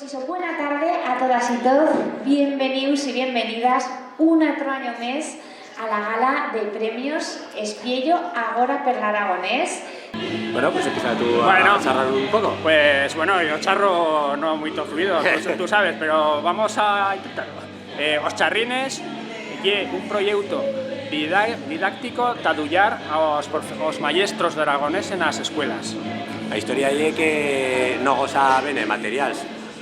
eso, buena tarde a todas y todos. Bienvenidos y bienvenidas un otro año más a la gala de premios Espiello Agora per l'Aragonés. Bueno, pues empieza tú a charrar un poco. Pues bueno, yo charro no muy fluido, eso tú sabes, pero vamos a intentarlo. Os charrines y un proyecto didáctico tadullar aos maestros de aragonés en las escuelas. La historia es que no goza de materiales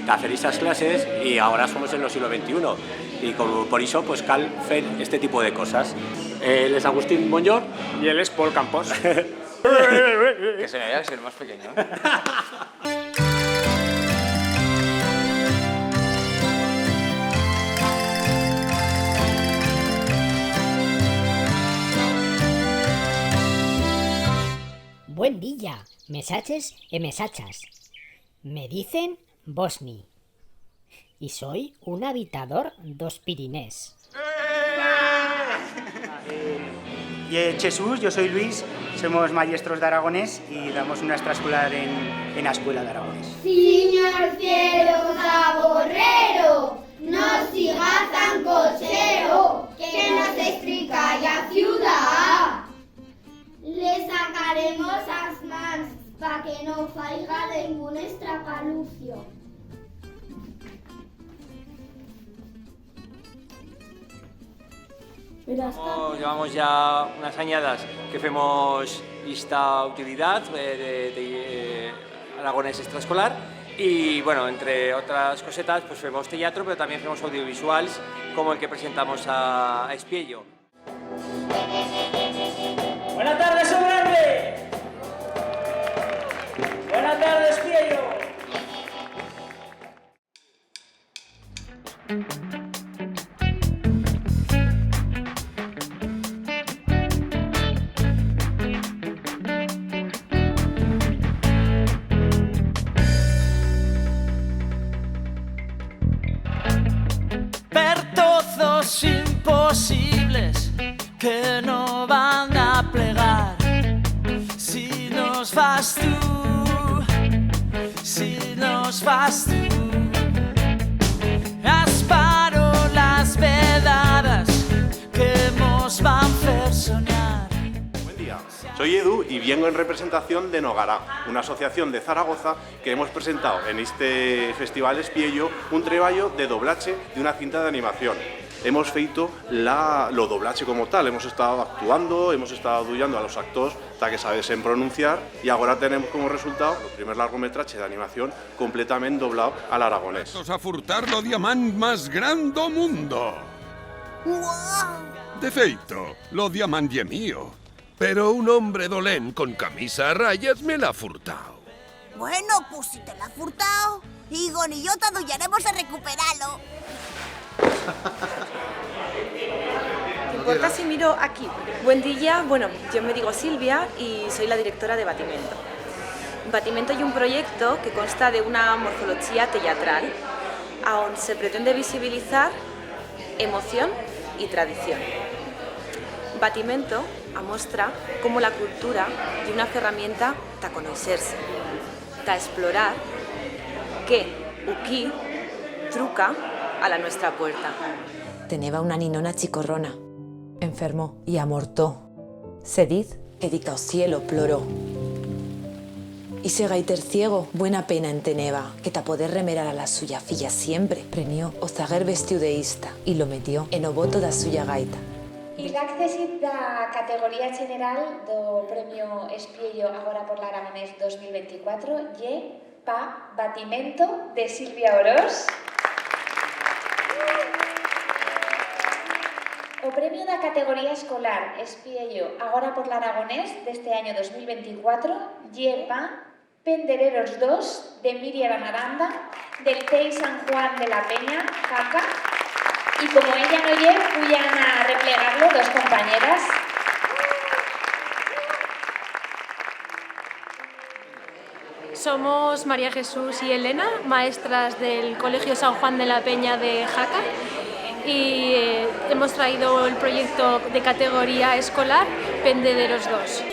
que hacer estas clases y ahora somos en el siglo XXI y por eso pues cal hacer este tipo de cosas. Él es Agustín Bonyor Y él es Paul Campos. Que se me vea que soy el más pequeño. Buen día, mesaches e mesachas. Me dicen Bosni. Y soy un habitador dos Pirinés. Jesús, yo soy Luis, somos maestros de aragonés y damos una extraescolar en la escuela de aragonés. Señor cielo taborrero, no siga tan cochero, que nos estrica la ciudad. Le sacaremos las mans pa' que no faiga ningún estrapalucio. Llevamos ya unas añadas que hacemos esta utilidad de aragonés extraescolar y bueno, entre otras cosetas pues hacemos teatro, pero también hacemos audiovisuales como el que presentamos a Espiello. Buenas tardes, Sobrante. Buenas tardes, Espiello. Pertozos imposibles que no van a plegar si nos vas tú, si nos vas tú. Asparo las vedadas que nos van a hacer soñar. Buen día, soy Edu y vengo en representación de Nogará, una asociación de Zaragoza que hemos presentado en este Festival Espiello un trabajo de doblaje de una cinta de animación. Hemos feito lo doblaje como tal, hemos estado actuando, hemos estado adullando a los actores hasta que sabesen pronunciar y ahora tenemos como resultado el primer largometraje de animación completamente doblado al aragonés. Vamos a furtar lo diamant más grande do mundo. ¡Wow! De feito, lo diamant ye mío, pero un hombre dolent con camisa a rayas me la ha furtado. Bueno, pues si te la ha furtado, Igon y yo te adullaremos a recuperarlo. ¿Te importa si miro aquí? Buen día, bueno, yo me digo Silvia y soy la directora de Batimento. Batimento es un proyecto que consta de una morfología teatral, donde se pretende visibilizar emoción y tradición. Batimento muestra cómo la cultura es una herramienta para conocerse, para explorar que aquí truca a la nuestra puerta. Teneva una ninona chicorrona. Enfermó y amortó. Se diz que dica o cielo ploró. Y se gaiter ciego, buena pena en teneva, que ta poder remerar a la suya filla siempre, prenió o zaguer vestiu de ista y lo metió en o boto da suya gaita. Y l'accèssit da categoría general do Premio Espiello Agora por l'Aragonés 2024 ye pa Batimento de Silvia Orós. O premio da categoría escolar Espiello Agora por l'Aragonés deste año 2024 lle pa Pendereros 2 de Miriam Aranda del CEI San Juan de la Peña, Jaca. Y como ella no lle, puyan a replegarlo dos compañeras. Somos María Jesús y Elena, maestras del Colegio San Juan de la Peña de Jaca y hemos traído el proyecto de categoría escolar Pendereros 2.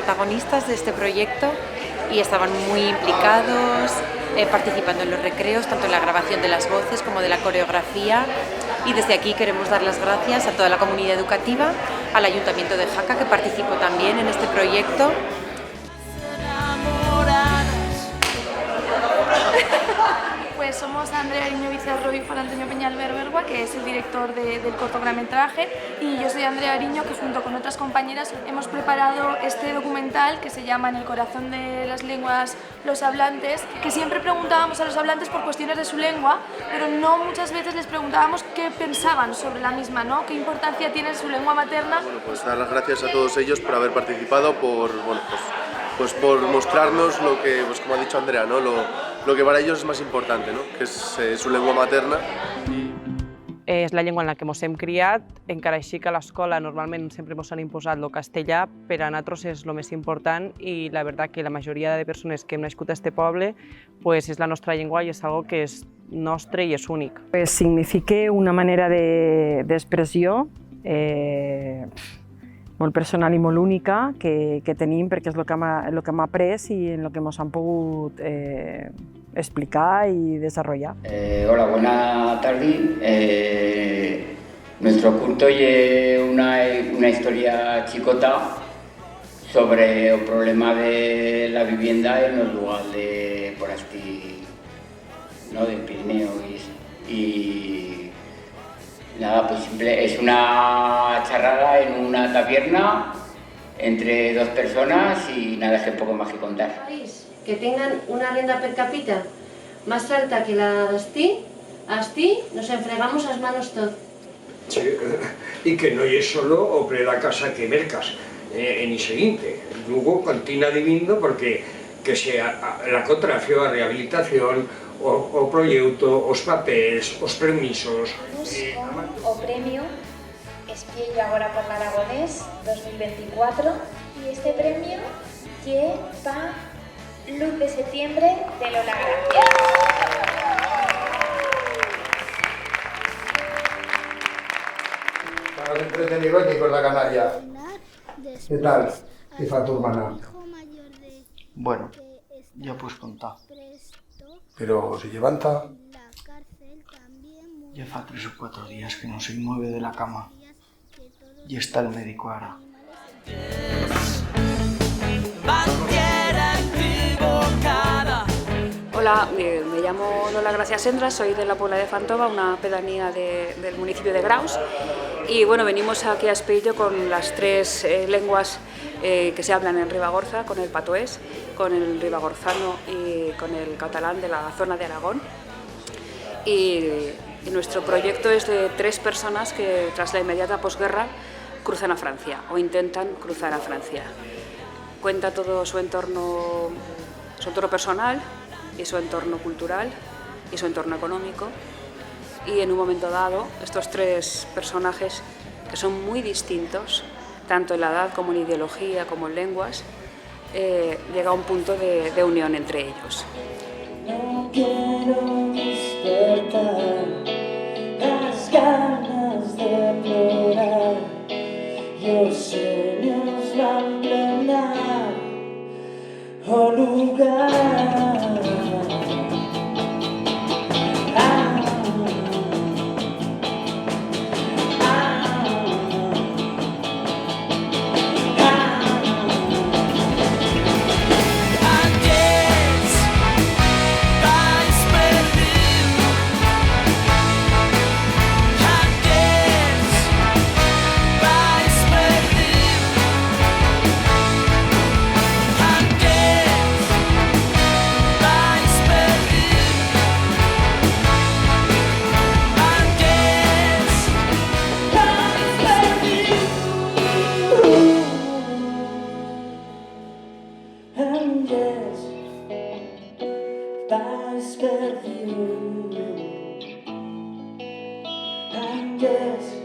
protagonistas de este proyecto y estaban muy implicados, participando en los recreos, tanto en la grabación de las voces como de la coreografía. Y desde aquí queremos dar las gracias a toda la comunidad educativa, al Ayuntamiento de Jaca, que participó también en este proyecto. Pues somos Andrea Ariño Bizarro y Juan Antonio Peñalver Bergua, que es el director del cortometraje, y yo soy Andrea Ariño, que junto con otras compañeras hemos preparado este documental que se llama En el corazón de las lenguas los hablantes, que siempre preguntábamos a los hablantes por cuestiones de su lengua, pero no muchas veces les preguntábamos qué pensaban sobre la misma, ¿no? Qué importancia tiene su lengua materna. Bueno, pues dar las gracias a todos ellos por haber participado, por mostrarnos lo que, pues como ha dicho Andrea, ¿no? Lo que para ellos és més important, no? Que és su llengua materna. És la llengua en la que ens hem criat, encara així que a l'escola normalment sempre ens han imposat el castellà, per a nosaltres és el més important i la veritat que la majoria de persones que hem nascut a este poble pues és la nostra llengua i és algo que és nostre i és únic. Pues significa una manera d'expressió molt personal i molt única que tenim perquè és el que hem après i en el que ens han pogut explicar y desarrollar. Hola, buena tarde. Nuestro curto es una historia chicota sobre el problema de la vivienda en los lugares de por aquí, ¿no? Del Pirineo y nada, pues simple, es una charrada en una taberna entre dos personas y nada, es que poco más que contar. Que tengan una renda per cápita más alta que la d'Asti, nos enfregamos las manos todos. Sí, y que no es solo o pre la casa que mercas, en el seguinte. Luego continúa viviendo porque que sea la contracción, a rehabilitación, o proyecto, os papeles, os permisos. O premio Espiello Agora por l'Aragonés 2024 y este premio lleva Luz de Septiembre de Lola Gracia. Estás entretenido aquí con la canalla. ¿Qué tal? ¿Qué fa tu hermana? Bueno, ya pues contar. Pero se levanta. Ya fa 3 o 4 días que no se mueve de la cama. Y está el médico ahora. Hola, me llamo Lola Gracia Sendra, soy de la Puebla de Fantova, una pedanía del municipio de Graus, y bueno, venimos aquí a Espiello con las 3 lenguas que se hablan en Ribagorza, con el patués, con el ribagorzano y con el catalán de la zona de Aragón. Y nuestro proyecto es de 3 personas que tras la inmediata posguerra cruzan a Francia o intentan cruzar a Francia. Cuenta todo su entorno personal y su entorno cultural y su entorno económico, y en un momento dado estos 3 personajes, que son muy distintos tanto en la edad como en ideología como en lenguas, llega a un punto de unión entre ellos. No quiero despertar las ganas de explorar, los sueños van a plenar o lugar. Vais perdido, antes